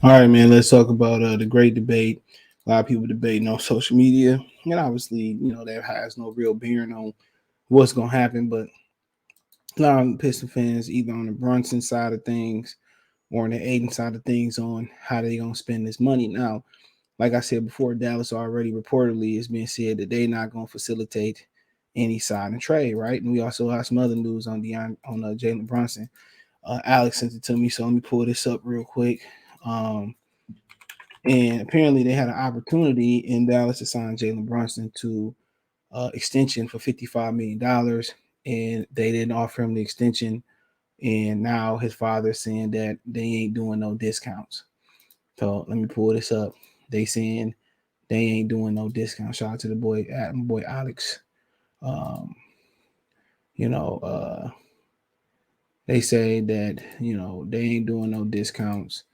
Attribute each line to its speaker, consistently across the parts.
Speaker 1: All right, man. Let's talk about the great debate. A lot of people debating on social media, and obviously, that has no real bearing on what's gonna happen. But a lot of Piston fans, either on the Brunson side of things or on the Ayton side of things, on how they gonna spend this money. Now, like I said before, Dallas already reportedly has been said that they're not gonna facilitate any sign and trade, right? And we also have some other news on Jalen Brunson. Alex sent it to me, so let me pull this up real quick. Um, And apparently, they had an opportunity in Dallas to sign Jalen Brunson to extension for $55 million, and they didn't offer him the extension. And now his father's saying that they ain't doing no discounts. So let me pull this up. They saying they ain't doing no discounts. Shout out to the boy Alex. Um, you know, they say that they ain't doing no discounts.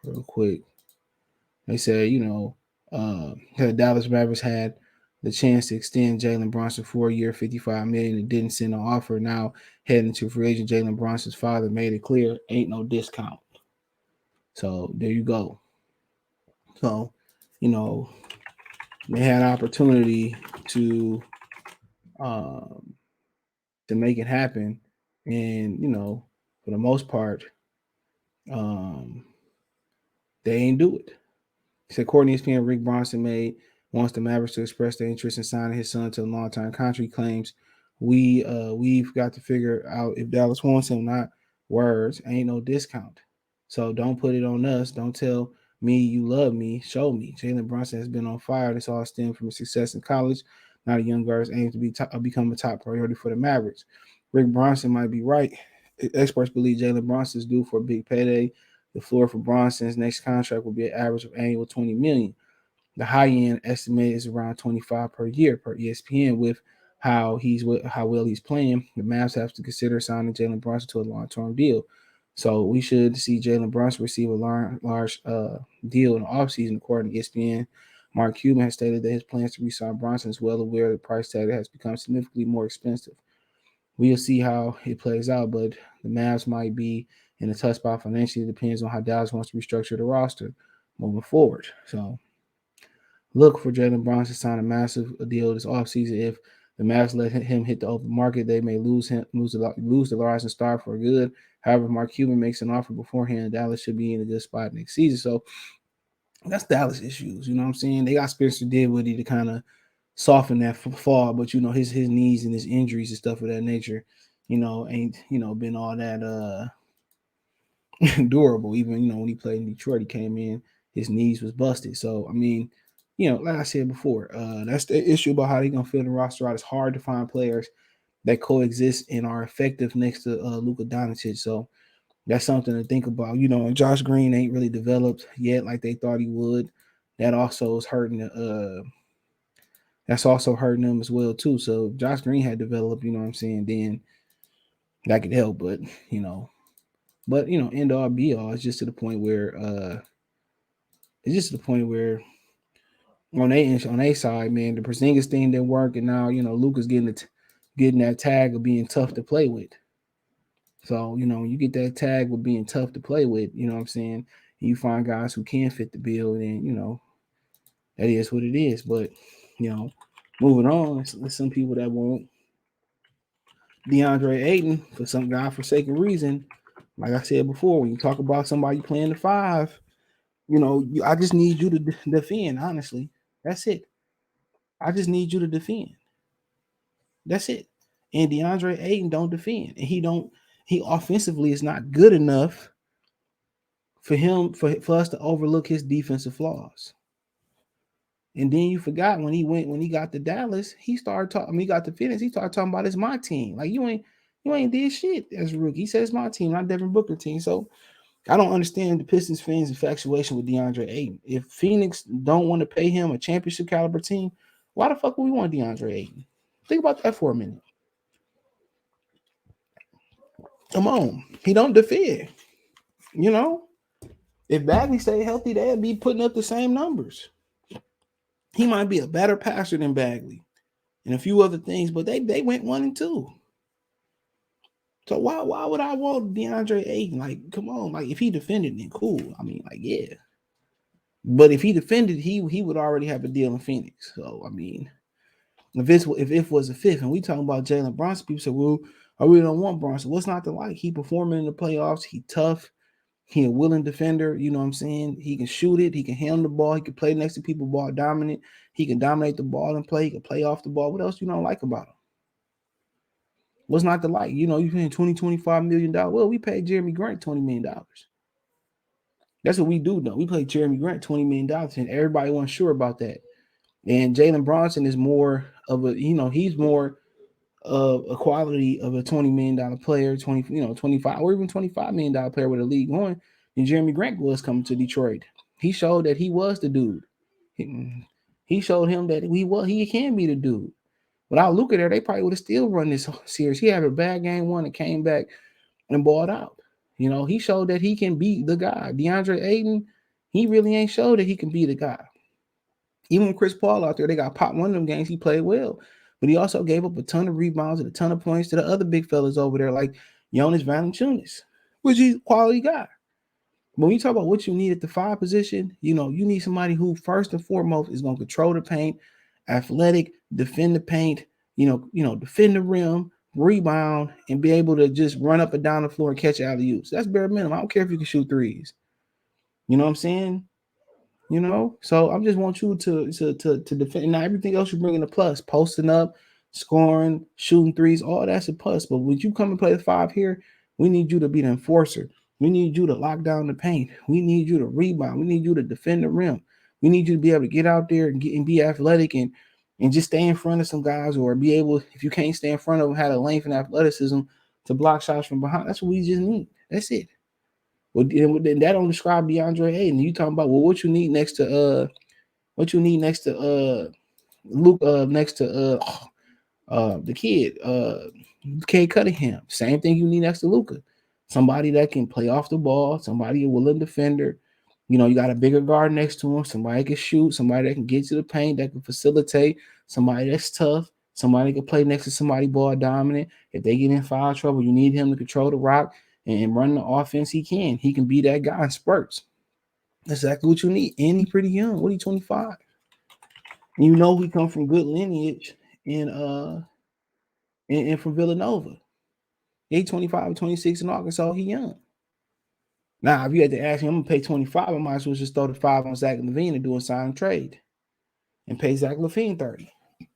Speaker 1: Real quick, they say, the Dallas Mavericks had the chance to extend Jalen Brunson 4 year, $55 million. It didn't send an offer. Now heading to free agent, Jalen Brunson's father made it clear ain't no discount. So there you go. So, you know, they had an opportunity to um, to make it happen, and for the most part, um, they ain't do it. So according to ESPN, Rick Bronson made wants the Mavericks to express their interest in signing his son to a long-term contract. He claims we've got to figure out if Dallas wants him, not words. Ain't no discount. So don't put it on us. Don't tell me you love me. Show me. Jalen Brunson has been on fire. This all stemmed from his success in college. Now the young guards aim to become a top priority for the Mavericks. Rick Bronson might be right. Experts believe Jalen Brunson is due for a big payday. The floor for Bronson's next contract will be an average of annual $20 million. The high end estimate is around 25 per year per ESPN. With how well he's playing, the Mavs have to consider signing Jalen Brunson to a long term deal. So we should see Jalen Brunson receive a large deal in the offseason, according to ESPN. Mark Cuban has stated that his plans to re-sign Bronson is well aware the price tag has become significantly more expensive. We'll see how it plays out, but the Mavs might be in a tough spot financially. It depends on how Dallas wants to restructure the roster moving forward. So look for Jalen Brunson to sign a massive deal this offseason. If the Mavs let him hit the open market, they may lose the rising star for good. However, if Mark Cuban makes an offer beforehand, Dallas should be in a good spot next season. So that's Dallas issues. You know what I'm saying? They got Spencer Dinwiddie to kind of soften that fall, but his knees and his injuries and stuff of that nature, ain't been all that durable. Even when he played in Detroit, he came in, his knees was busted. So I mean, like I said before, that's the issue about how they gonna fill the roster out. It's hard to find players that coexist and are effective next to Luka Doncic. So that's something to think about. And Josh Green ain't really developed yet like they thought he would. That also is hurting. That's also hurting them as well too. So if Josh Green had developed, what I'm saying, then that could help. But end all be all. It's just to the point where on a side, man, the Porzingis thing didn't work, and now Luka's getting that tag of being tough to play with. So when you get that tag with being tough to play with, what I'm saying, and you find guys who can fit the bill, then that is what it is. But you know, moving on, there's some people that won't Deandre Ayton for some godforsaken reason. Like I said before, when you talk about somebody playing the five, I just need you to defend. Honestly, that's it. I just need you to defend. That's it. And DeAndre Ayton don't defend, and he don't. He offensively is not good enough for us to overlook his defensive flaws. And then you forgot when he got to Dallas, he started talking. When he got to Phoenix, he started talking about it's my team. Like you ain't did shit as a rookie. He said it's my team, not Devin Booker team. So I don't understand the Pistons fans' infatuation with DeAndre Ayton. If Phoenix don't want to pay him a championship caliber team, why the fuck would we want DeAndre Ayton? Think about that for a minute. Come on, he don't defend. You know, if Bagley stayed healthy, they'd be putting up the same numbers. He might be a better passer than Bagley and a few other things, but they went 1-2. So why would I want DeAndre Ayton? Like, come on, like if he defended, then cool. I mean, like, yeah. But if he defended, he would already have a deal in Phoenix. So I mean, if was a fifth, and we talking about Jalen Brunson, people say, well, I really don't want Brunson. What's not to like? He performing in the playoffs. He tough. He a willing defender. You know what I'm saying? He can shoot it. He can handle the ball. He can play next to people. Ball dominant. He can dominate the ball and play. He can play off the ball. What else you don't like about him? What's not to like? You know, you paying $25 million. Well, we paid Jeremy Grant $20 million. That's what we do, though. We paid Jeremy Grant $20 million, and everybody wasn't sure about that. And Jalen Brunson is more of a, he's more of a quality of a $20 million player, 25 or even $25 million player with a league going than Jeremy Grant was coming to Detroit. He showed that he was the dude. He showed him that he can be the dude. Without Luka there, they probably would have still run this series. He had a bad game one and came back and balled out. He showed that he can be the guy. DeAndre Ayton, he really ain't showed that he can be the guy. Even with Chris Paul out there, they got popped one of them games. He played well, but he also gave up a ton of rebounds and a ton of points to the other big fellas over there, like Jonas Valanciunas, which he's a quality guy. But when you talk about what you need at the five position, you need somebody who first and foremost is going to control the paint, athletic, defend the paint, defend the rim, rebound, and be able to just run up and down the floor and catch alley-oops. That's bare minimum. I don't care if you can shoot threes. You know what I'm saying? So I just want you to defend. Now everything else you bring in a plus, posting up, scoring, shooting threes, all that's a plus. But when you come and play the five here, we need you to be the enforcer. We need you to lock down the paint. We need you to rebound. We need you to defend the rim. We need you to be able to get out there and be athletic and just stay in front of some guys, or be able, if you can't stay in front of them, have the length and athleticism to block shots from behind. That's what we just need. That's it. Well, that don't describe DeAndre Ayton. You talking about what you need next to Luke, next to the kid, Cade Cunningham. Same thing you need next to Luka. Somebody that can play off the ball, somebody a willing defender. You got a bigger guard next to him, somebody can shoot, somebody that can get to the paint, that can facilitate, somebody that's tough, somebody can play next to somebody ball dominant. If they get in foul trouble, you need him to control the rock and run the offense. He can be that guy in spurts. That's exactly what you need. And he's pretty young. What are you, 25? He come from good lineage and from Villanova. He 25, 26 in Arkansas. He young. Now, if you had to ask me, I'm gonna pay 25, I might as well just throw the 5 on Zach LaVine and do a sign and trade and pay Zach LaVine 30.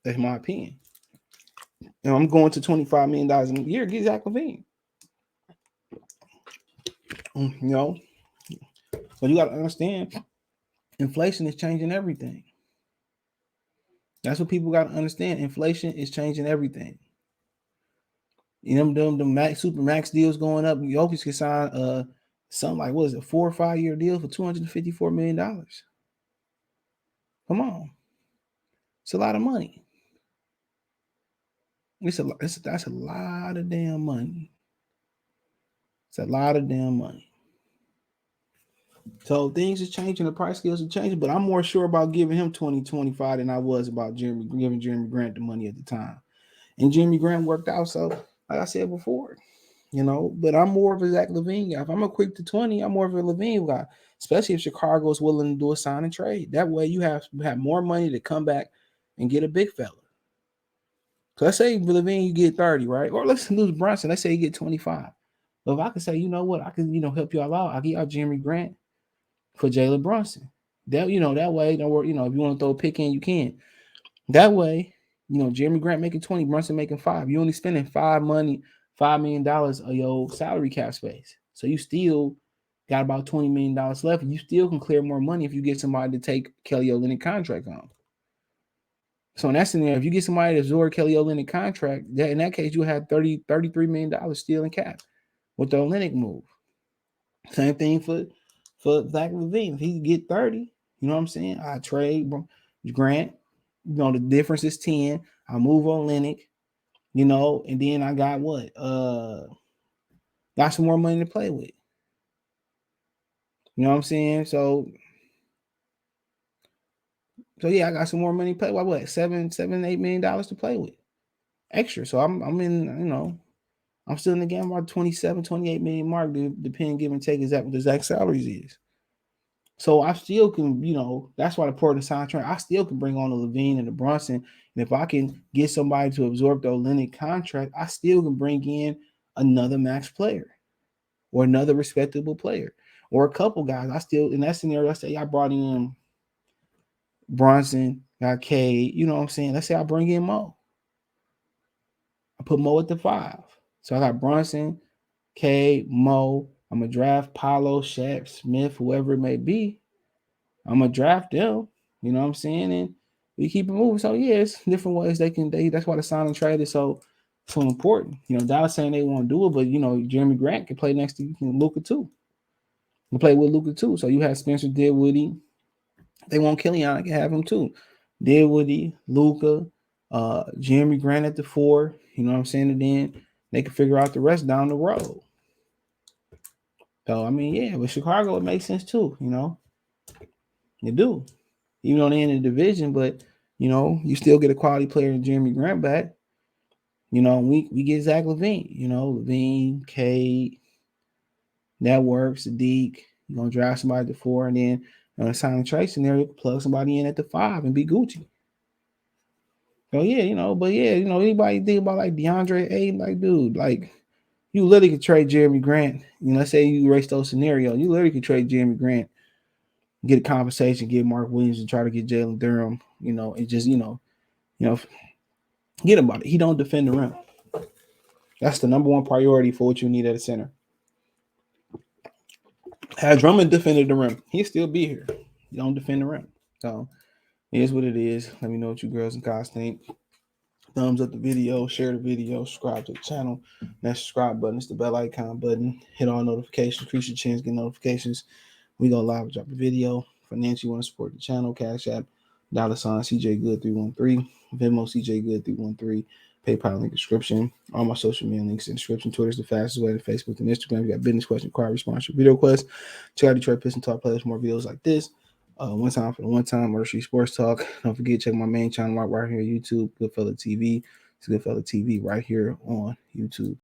Speaker 1: That's my opinion. I'm going to $25 million a year, get Zach LaVine. So you gotta understand, inflation is changing everything. That's what people gotta understand. Inflation is changing everything. Them super max deals going up. You always can sign something like, what is it, 4 or 5 year deal for $254 million. Come on, it's a lot of money. That's a lot of damn money. It's a lot of damn money. So things are changing. The price scales are changing, but I'm more sure about giving him 2025 than I was about giving Jeremy Grant the money at the time. And Jeremy Grant worked out. So, like I said before, but I'm more of a Zach LaVine guy. If I'm a quick to 20, I'm more of a LaVine guy, especially if Chicago is willing to do a sign and trade. That way you have more money to come back and get a big fella. So let's say LaVine, you get 30, right? Or let's lose Brunson. Let's say you get 25. But if I could say, you know what, I can, help y'all out. I'll get y'all Jeremy Grant for Jalen Brunson. That way, don't worry, if you want to throw a pick in, you can. That way, Jeremy Grant making 20, Brunson making 5. You only spending $5 million of your salary cap space. So you still got about $20 million left, and you still can clear more money if you get somebody to take Kelly Olynyk contract on. So in that scenario, if you get somebody to absorb Kelly Olynyk contract, in that case, you have $33 million still in cap with the Olynyk move. Same thing for Zach LaVine. If he get 30, you know what I'm saying? I trade Grant. The difference is 10. I move Olynyk, and then I got what? Got some more money to play with. You know what I'm saying? So yeah, I got some more money to play with. What, $7, $8 million to play with. Extra. So I'm in, I'm still in the game about 27, 28 million mark, depending, give and take, is that what the exact salaries is. So I still can, that's why the Portland soundtrack, I still can bring on the Levine and the Brunson. And if I can get somebody to absorb the Olenek contract, I still can bring in another max player or another respectable player or a couple guys. I still, in that scenario, I say I brought in Brunson, got K, you know what I'm saying? Let's say I bring in Mo. I put Mo at the 5. So I got Brunson, K, Mo. I'm going to draft Paolo, Shaq, Smith, whoever it may be. I'm going to draft them. You know what I'm saying? And we keep it moving. So, yeah, it's different ways that's why the sign and trade is so important. Dallas saying they won't do it, but, Jeremy Grant can play next to Luka too. He play with Luka too. So you have Spencer Dinwiddie. They want Killian. I can have him too. Dinwiddie, Luka, Jeremy Grant at the 4. You know what I'm saying? And then they can figure out the rest down the road. So, I mean, yeah, with Chicago, it makes sense too, You do. Even though they're in the division, but, you still get a quality player in Jeremy Grant back. We get Zach LaVine, LaVine, Cade, Network, Sadiq. You're going to draft somebody at the 4, and then on a sign and trade scenario, plug somebody in at the 5 and be Gucci. So, yeah, anybody think about like Deandre, Ayton, like, dude, like, you literally could trade Jeremy Grant. Let's say you erase those scenarios. You literally could trade Jeremy Grant, get a conversation, get Mark Williams, and try to get Jalen Durham, and just, get about it. He don't defend the rim. That's the number one priority for what you need at a center. Had Drummond defended the rim, he'd still be here. He don't defend the rim. So it is what it is. Let me know what you girls and guys think. Thumbs up the video, share the video, subscribe to the channel. That subscribe button, it's the bell icon button. Hit all notifications, increase your chance, get notifications. We go live, drop a video. Financially, you want to support the channel, Cash App, $ CJ Good 313, Venmo CJ Good 313, PayPal link description. All my social media links in the description. Twitter's the fastest way to Facebook and Instagram. We got business question, inquiry, response, video requests. Check out Detroit Pistons Talk Players for more videos like this. One time for the one time, Murder Street Sports Talk. Don't forget, check my main channel right here on YouTube, Goodfella TV. It's Goodfella TV right here on YouTube.